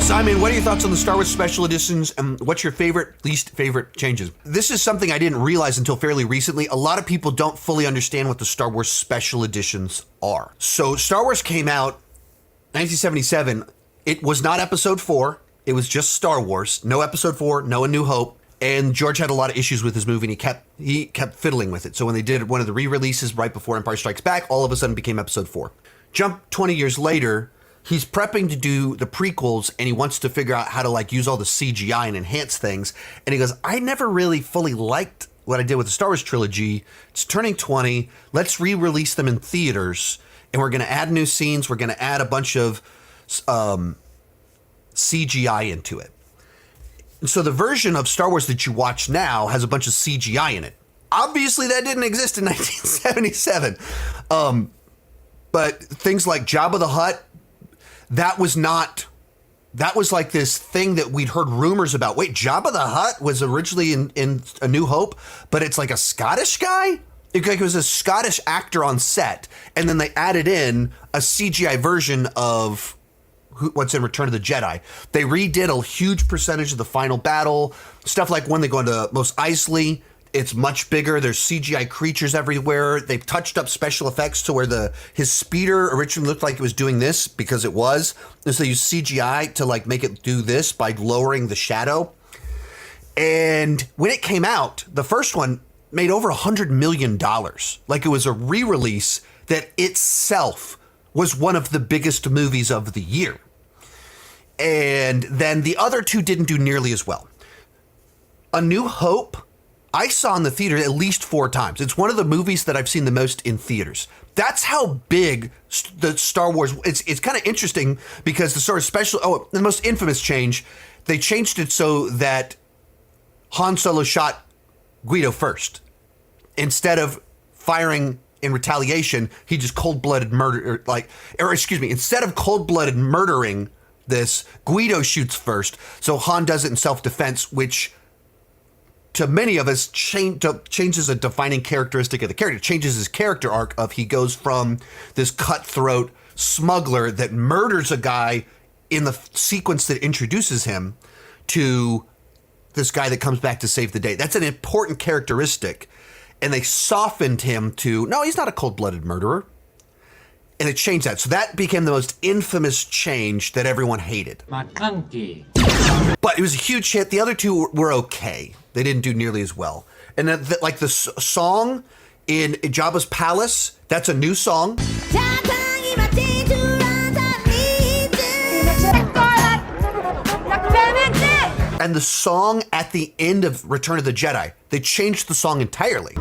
Simon, what are your thoughts on the Star Wars special editions, and what's your favorite, least favorite changes? This is something I didn't realize until fairly recently. A lot of people don't fully understand what the Star Wars special editions are. So Star Wars came out 1977. It was not Episode 4. It was just Star Wars. No Episode 4, no A New Hope. And George had a lot of issues with his movie, and he kept fiddling with it. So when they did one of the re-releases right before Empire Strikes Back, all of a sudden became Episode 4. Jump 20 years later, he's prepping to do the prequels, and he wants to figure out how to like use all the CGI and enhance things. And he goes, I never really fully liked what I did with the Star Wars trilogy. It's turning 20. Let's re-release them in theaters, and we're going to add new scenes. We're going to add a bunch of CGI into it. And so the version of Star Wars that you watch now has a bunch of CGI in it. Obviously, that didn't exist in 1977. But things like Jabba the Hutt, that was like this thing that we'd heard rumors about. Wait, Jabba the Hutt was originally in A New Hope, but it's like a Scottish guy? It was a Scottish actor on set, and then they added in a CGI version of what's in Return of the Jedi. They redid a huge percentage of the final battle. Stuff like when they go into Mos Eisley, it's much bigger. There's CGI creatures everywhere. They've touched up special effects to where his speeder originally looked like it was doing this because it was. And so they use CGI to like make it do this by lowering the shadow. And when it came out, the first one made over $100 million. Like it was a re-release that itself was one of the biggest movies of the year. And then the other two didn't do nearly as well. A New Hope, I saw in the theater at least 4 times. It's one of the movies that I've seen the most in theaters. That's how big the Star Wars, it's kind of interesting because the sort of the most infamous change, they changed it so that Han Solo shot Greedo first. Instead of firing in retaliation, he just cold-blooded instead of cold-blooded murdering this, Greedo shoots first. So Han does it in self-defense, which to many of us changes a defining characteristic of the character. It changes his character arc of he goes from this cutthroat smuggler that murders a guy in the sequence that introduces him to this guy that comes back to save the day. That's an important characteristic. And they softened him to, no, he's not a cold-blooded murderer. And it changed that. So that became the most infamous change that everyone hated. McClunky. But it was a huge hit. The other two were okay. They didn't do nearly as well. And then, like the song in Jabba's palace, that's a new song. And the song at the end of Return of the Jedi, they changed the song entirely.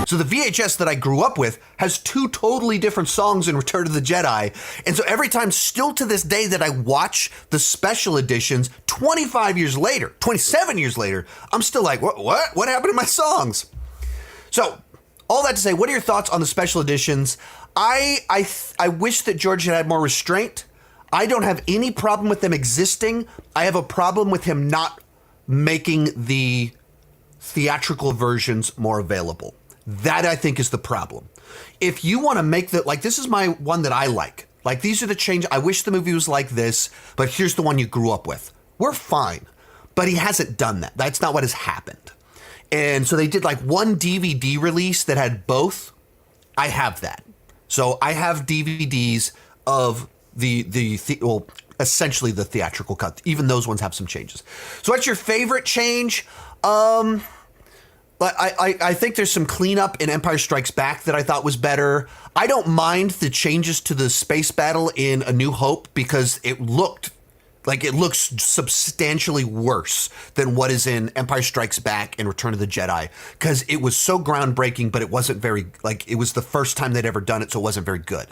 So the VHS that I grew up with has 2 totally different songs in Return of the Jedi. And so every time, still to this day, that I watch the special editions 27 years later, I'm still like, what happened to my songs? So all that to say, what are your thoughts on the special editions? I wish that George had more restraint. I don't have any problem with them existing. I have a problem with him not making the theatrical versions more available. That, I think, is the problem. If you want to make this is my one that I like. Like, these are the changes. I wish the movie was like this, but here's the one you grew up with. We're fine. But he hasn't done that. That's not what has happened. And so they did like one DVD release that had both. I have that. So I have DVDs of essentially the theatrical cut. Even those ones have some changes. So what's your favorite change? I think there's some cleanup in Empire Strikes Back that I thought was better. I don't mind the changes to the space battle in A New Hope because it looks substantially worse than what is in Empire Strikes Back and Return of the Jedi, because it was so groundbreaking, but it wasn't it was the first time they'd ever done it, so it wasn't very good.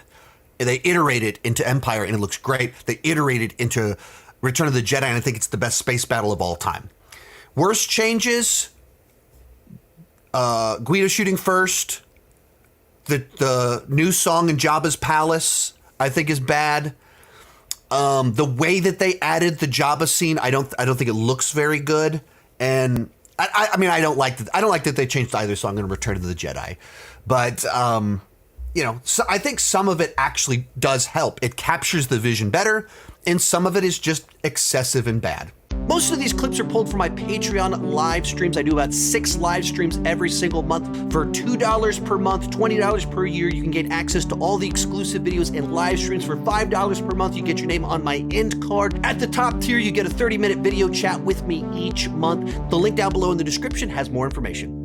They iterated into Empire and it looks great. They iterated into Return of the Jedi, and I think it's the best space battle of all time. Worst changes, Guido shooting first. The new song in Jabba's palace, I think, is bad. The way that they added the Jabba scene, I don't think it looks very good. And I mean, I don't like that they changed either song in Return of the Jedi, but you know, so I think some of it actually does help. It captures the vision better, and some of it is just excessive and bad. Most of these clips are pulled from my Patreon live streams. I do about 6 live streams every single month. For $2 per month, $20 per year, you can get access to all the exclusive videos and live streams. For $5 per month, you get your name on my end card. At the top tier, you get a 30-minute video chat with me each month. The link down below in the description has more information.